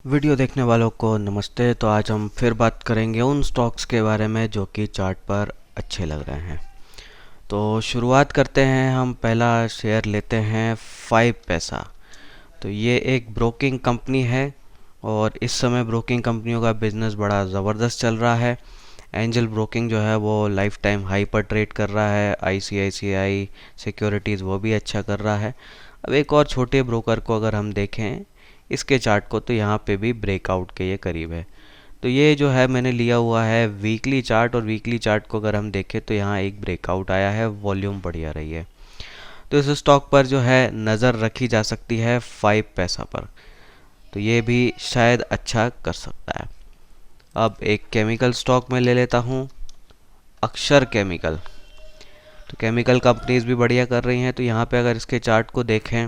Video देखने वालों को नमस्ते। तो आज हम फिर बात करेंगे उन स्टॉक्स के बारे में जो कि चार्ट पर अच्छे लग रहे हैं। तो शुरुआत करते हैं। हम पहला शेयर लेते हैं 5 पैसा। तो ये एक ब्रोकिंग कंपनी है और इस समय ब्रोकिंग कंपनियों का बिजनेस बड़ा ज़बरदस्त चल रहा है। एंजल ब्रोकिंग जो है वो लाइफ टाइम हाई पर ट्रेड कर रहा है। आईसीआईसीआई सिक्योरिटीज़ वो भी अच्छा कर रहा है। अब एक और छोटे ब्रोकर को अगर हम देखें इसके चार्ट को, तो यहाँ पे भी ब्रेकआउट के ये करीब है। तो ये जो है मैंने लिया हुआ है वीकली चार्ट, और वीकली चार्ट को अगर हम देखें तो यहाँ एक ब्रेकआउट आया है, वॉल्यूम बढ़िया रही है। तो इस स्टॉक पर जो है नज़र रखी जा सकती है 5 पैसा पर। तो ये भी शायद अच्छा कर सकता है। अब एक केमिकल स्टॉक में ले लेता हूँ, अक्षर केमिकल। तो केमिकल कंपनीज भी बढ़िया कर रही हैं। तो यहाँ पे अगर इसके चार्ट को देखें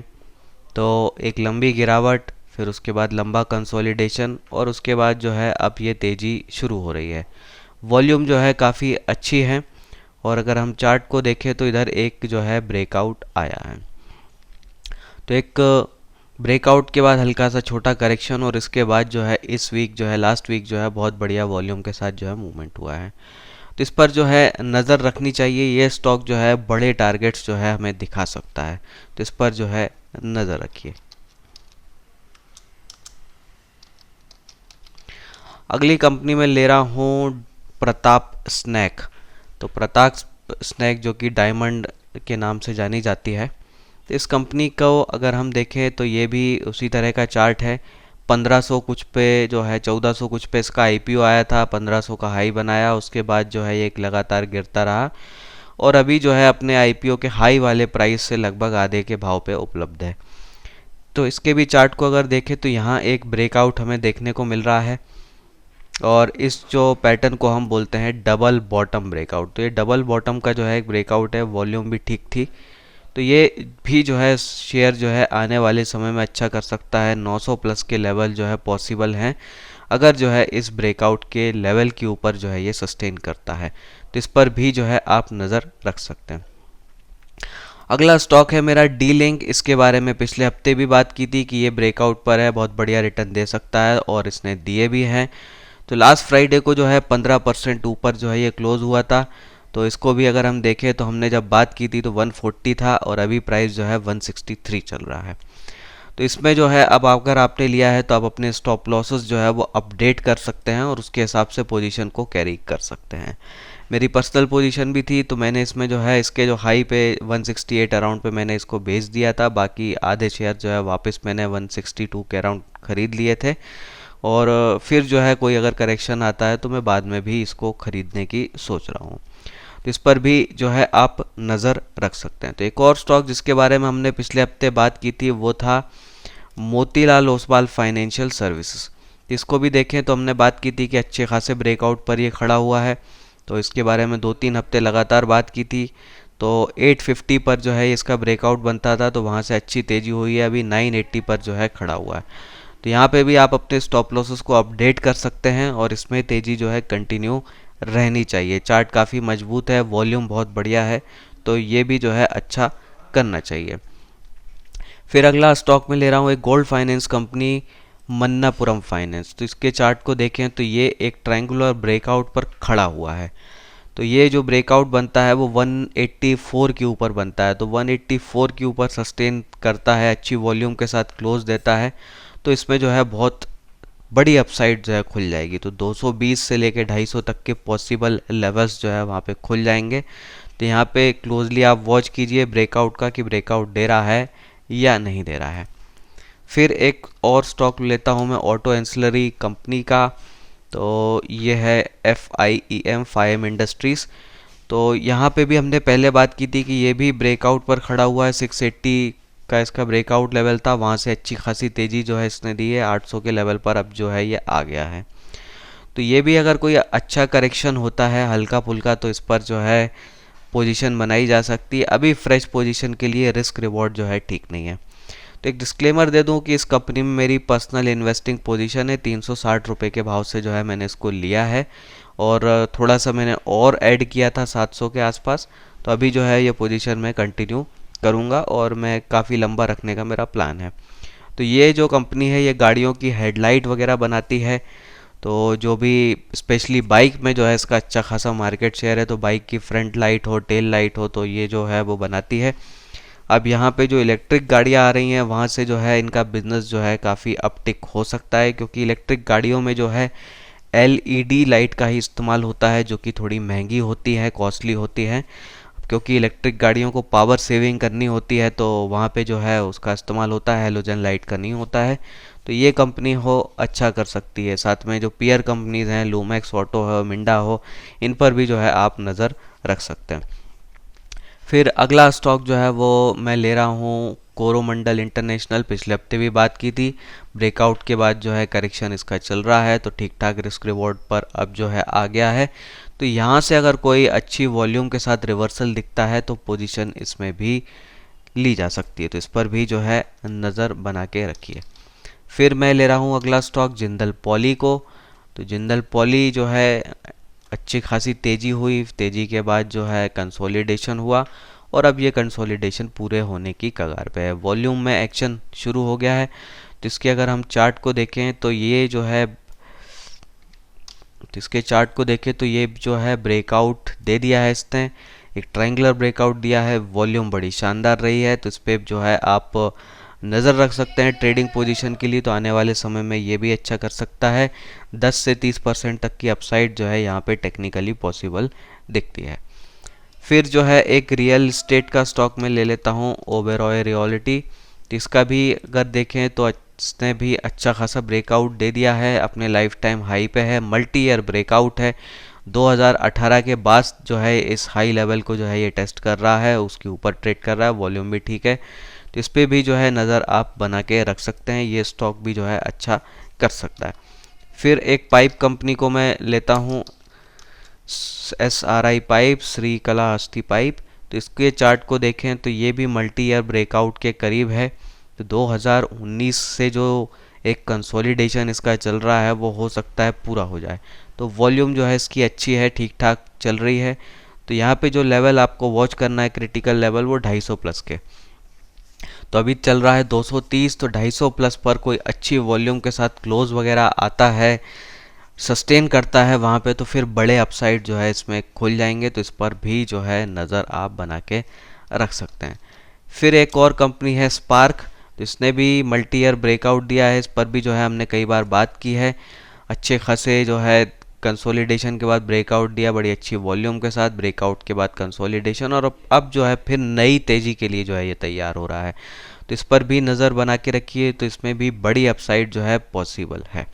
तो एक लंबी गिरावट, फिर उसके बाद लंबा कंसोलिडेशन, और उसके बाद जो है अब ये तेज़ी शुरू हो रही है। वॉल्यूम जो है काफ़ी अच्छी है, और अगर हम चार्ट को देखें तो इधर एक जो है ब्रेकआउट आया है। तो एक ब्रेकआउट के बाद हल्का सा छोटा करेक्शन, और इसके बाद जो है इस वीक जो है लास्ट वीक जो है बहुत बढ़िया वॉल्यूम के साथ जो है मूवमेंट हुआ है। तो इस पर जो है नज़र रखनी चाहिए। ये स्टॉक जो है बड़े टारगेट्स जो है हमें दिखा सकता है, तो इस पर जो है नज़र रखिए। अगली कंपनी में ले रहा हूँ प्रताप स्नैक। तो प्रताप स्नैक जो कि डायमंड के नाम से जानी जाती है। तो इस कंपनी को अगर हम देखें तो ये भी उसी तरह का चार्ट है। 1500 कुछ पे जो है 1400 कुछ पे इसका आईपीओ आया था, 1500 का हाई बनाया, उसके बाद जो है ये एक लगातार गिरता रहा, और अभी जो है अपने आईपीओ के हाई वाले प्राइस से लगभग आधे के भाव पे उपलब्ध है। तो इसके भी चार्ट को अगर देखें तो यहाँ एक ब्रेकआउट हमें देखने को मिल रहा है, और इस जो पैटर्न को हम बोलते हैं डबल बॉटम ब्रेकआउट। तो ये डबल बॉटम का जो है एक ब्रेकआउट है, वॉल्यूम भी ठीक थी। तो ये भी जो है शेयर जो है आने वाले समय में अच्छा कर सकता है। 900 प्लस के लेवल जो है पॉसिबल हैं अगर जो है इस ब्रेकआउट के लेवल के ऊपर जो है ये सस्टेन करता है। तो इस पर भी जो है आप नज़र रख सकते हैं। अगला स्टॉक है मेरा डी लिंक। इसके बारे में पिछले हफ्ते भी बात की थी कि ये ब्रेकआउट पर है, बहुत बढ़िया रिटर्न दे सकता है, और इसने दिए भी हैं। तो लास्ट फ्राइडे को जो है 15% ऊपर जो है ये क्लोज हुआ था। तो इसको भी अगर हम देखें तो हमने जब बात की थी तो 140 था, और अभी प्राइस जो है 163 चल रहा है। तो इसमें जो है अब अगर आपने लिया है तो आप अपने स्टॉप लॉसेस जो है वो अपडेट कर सकते हैं, और उसके हिसाब से पोजीशन को कैरी कर सकते हैं। मेरी पर्सनल पोजीशन भी थी, तो मैंने इसमें जो है इसके जो हाई पे 168 अराउंड पे मैंने इसको बेच दिया था। बाकी आधे शेयर जो है वापस मैंने 162 के अराउंड ख़रीद लिए थे, और फिर जो है कोई अगर करेक्शन आता है तो मैं बाद में भी इसको ख़रीदने की सोच रहा हूँ। तो इस पर भी जो है आप नज़र रख सकते हैं। तो एक और स्टॉक जिसके बारे में हमने पिछले हफ्ते बात की थी वो था मोतीलाल ओसवाल फाइनेंशियल सर्विसेज। इसको भी देखें तो हमने बात की थी कि अच्छे खासे ब्रेकआउट पर ये खड़ा हुआ है। तो इसके बारे में 2-3 हफ्ते लगातार बात की थी। तो 850 पर जो है इसका ब्रेकआउट बनता था, तो वहाँ से अच्छी तेज़ी हुई है। अभी 980 पर जो है खड़ा हुआ है। तो यहाँ पे भी आप अपने स्टॉप लॉसेस को अपडेट कर सकते हैं, और इसमें तेज़ी जो है कंटिन्यू रहनी चाहिए। चार्ट काफ़ी मजबूत है, वॉल्यूम बहुत बढ़िया है, तो ये भी जो है अच्छा करना चाहिए। फिर अगला स्टॉक में ले रहा हूँ एक gold finance company, Manappuram finance. तो इसके चार्ट को देखें तो ये एक ट्रायंगुलर ब्रेकआउट पर खड़ा हुआ है। तो ये जो ब्रेकआउट बनता है वो 184 के ऊपर बनता है। तो 184 के ऊपर सस्टेन करता है, अच्छी वॉल्यूम के साथ क्लोज देता है। तो इसमें जो है बहुत बड़ी अपसाइड जो है खुल जाएगी। तो 220 से लेकर 250 तक के पॉसिबल लेवल्स जो है वहाँ पे खुल जाएंगे। तो यहाँ पे क्लोजली आप वॉच कीजिए ब्रेकआउट का, कि ब्रेकआउट दे रहा है या नहीं दे रहा है। फिर एक और स्टॉक लेता हूँ मैं ऑटो एंसिलरी कंपनी का। तो ये है FIEM, फाइम इंडस्ट्रीज़। तो यहाँ पे भी हमने पहले बात की थी कि ये भी ब्रेकआउट पर खड़ा हुआ है। 680 का इसका ब्रेकआउट लेवल था, वहाँ से अच्छी खासी तेज़ी जो है इसने दी है। 800 के लेवल पर अब जो है ये आ गया है। तो ये भी अगर कोई अच्छा करेक्शन होता है हल्का फुल्का, तो इस पर जो है पोजीशन बनाई जा सकती है। अभी फ्रेश पोजीशन के लिए रिस्क रिवॉर्ड जो है ठीक नहीं है। तो एक डिस्क्लेमर दे दूं कि इस कंपनी में मेरी पर्सनल इन्वेस्टिंग पोजीशन है। 360 रुपये के भाव से जो है मैंने इसको लिया है, और थोड़ा सा मैंने और ऐड किया था 700 के आसपास। तो अभी जो है ये पोजीशन मैं कंटिन्यू करूँगा, और मैं काफ़ी लंबा रखने का मेरा प्लान है। तो ये जो कंपनी है ये गाड़ियों की हेडलाइट वगैरह बनाती है। तो जो भी स्पेशली बाइक में जो है इसका अच्छा खासा मार्केट शेयर है। तो बाइक की फ्रंट लाइट हो, टेल लाइट हो, तो ये जो है वो बनाती है। अब यहाँ पे जो इलेक्ट्रिक गाड़ियाँ आ रही हैं वहाँ से जो है इनका बिजनेस जो है काफ़ी अपटिक हो सकता है, क्योंकि इलेक्ट्रिक गाड़ियों में जो है एलईडी लाइट का ही इस्तेमाल होता है, जो कि थोड़ी महंगी होती है, कॉस्टली होती है। क्योंकि इलेक्ट्रिक गाड़ियों को पावर सेविंग करनी होती है तो वहाँ पे जो है उसका इस्तेमाल होता है, हेलोजन लाइट का नहीं होता है। तो ये कंपनी हो अच्छा कर सकती है। साथ में जो पीयर कंपनीज हैं, लूमैक्स ऑटो हो, मिंडा हो, इन पर भी जो है आप नज़र रख सकते हैं। फिर अगला स्टॉक जो है वो मैं ले रहा हूँ कोरोमंडल इंटरनेशनल। पिछले हफ्ते भी बात की थी, ब्रेकआउट के बाद जो है करेक्शन इसका चल रहा है, तो ठीक ठाक रिस्क रिवॉर्ड पर अब जो है आ गया है। तो यहाँ से अगर कोई अच्छी वॉल्यूम के साथ रिवर्सल दिखता है तो पोजीशन इसमें भी ली जा सकती है, तो इस पर भी जो है नज़र बना के रखिए। फिर मैं ले रहा हूँ अगला स्टॉक जिंदल पॉली को। तो जिंदल पॉली जो है अच्छी खासी तेज़ी हुई, तेज़ी के बाद जो है कंसोलिडेशन हुआ और अब ये कंसोलिडेशन पूरे होने की कगार पे है। वॉल्यूम में एक्शन शुरू हो गया है। तो इसके अगर हम चार्ट को देखें तो ये जो है, तो इसके चार्ट को देखें तो ये जो है ब्रेकआउट दे दिया है इसने, एक ट्रायंगुलर ब्रेकआउट दिया है, वॉल्यूम बड़ी शानदार रही है। तो इस पर जो है आप नज़र रख सकते हैं ट्रेडिंग पोजीशन के लिए। तो आने वाले समय में ये भी अच्छा कर सकता है। 10 से 30% तक की अपसाइड जो है यहाँ पे टेक्निकली पॉसिबल दिखती है। फिर जो है एक रियल इस्टेट का स्टॉक में ले लेता हूँ, ओबेरॉय रियलिटी। तो इसका भी अगर देखें तो इसने भी अच्छा खासा ब्रेकआउट दे दिया है, अपने लाइफ टाइम हाई पे है, मल्टी ईयर ब्रेकआउट है। 2018 के बाद जो है इस हाई लेवल को जो है ये टेस्ट कर रहा है, उसके ऊपर ट्रेड कर रहा है, वॉल्यूम भी ठीक है। तो इस पर भी जो है नज़र आप बना के रख सकते हैं, ये स्टॉक भी जो है अच्छा कर सकता है। फिर एक पाइप कंपनी को मैं लेता हूँ, SRI पाइप, श्री कला अस्थि पाइप। तो इसके चार्ट को देखें तो ये भी मल्टी ईयर ब्रेकआउट के करीब है। तो 2019 से जो एक कंसोलिडेशन इसका चल रहा है वो हो सकता है पूरा हो जाए। तो वॉल्यूम जो है इसकी अच्छी है, ठीक ठाक चल रही है। तो यहाँ पे जो लेवल आपको वॉच करना है क्रिटिकल लेवल, वो 250 प्लस के। तो अभी चल रहा है 230, तो 250 प्लस पर कोई अच्छी वॉल्यूम के साथ क्लोज वगैरह आता है, सस्टेन करता है वहाँ पे, तो फिर बड़े अपसाइड जो है इसमें खुल जाएंगे। तो इस पर भी जो है नज़र आप बना के रख सकते हैं। फिर एक और कंपनी है स्पार्क। तो इसने भी मल्टी ईयर ब्रेकआउट दिया है, इस पर भी जो है हमने कई बार बात की है। अच्छे खासे जो है कंसोलिडेशन के बाद ब्रेकआउट दिया, बड़ी अच्छी वॉल्यूम के साथ, ब्रेकआउट के बाद कंसोलिडेशन, और अब जो है फिर नई तेज़ी के लिए जो है ये तैयार हो रहा है। तो इस पर भी नज़र बना के रखिए, तो इसमें भी बड़ी अपसाइड जो है पॉसिबल है।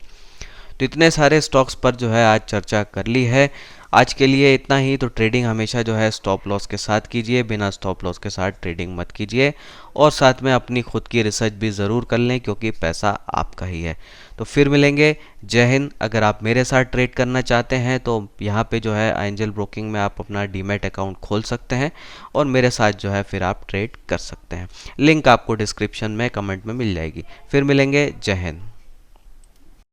तो इतने सारे स्टॉक्स पर जो है आज चर्चा कर ली है। आज के लिए इतना ही। तो ट्रेडिंग हमेशा जो है स्टॉप लॉस के साथ कीजिए, बिना स्टॉप लॉस के साथ ट्रेडिंग मत कीजिए, और साथ में अपनी खुद की रिसर्च भी ज़रूर कर लें, क्योंकि पैसा आपका ही है। तो फिर मिलेंगे। जय हिंद। अगर आप मेरे साथ ट्रेड करना चाहते हैं तो यहाँ पे जो है एंजल ब्रोकिंग में आप अपना डीमैट अकाउंट खोल सकते हैं और मेरे साथ जो है फिर आप ट्रेड कर सकते हैं। लिंक आपको डिस्क्रिप्शन में, कमेंट में मिल जाएगी। फिर मिलेंगे। जय हिंद।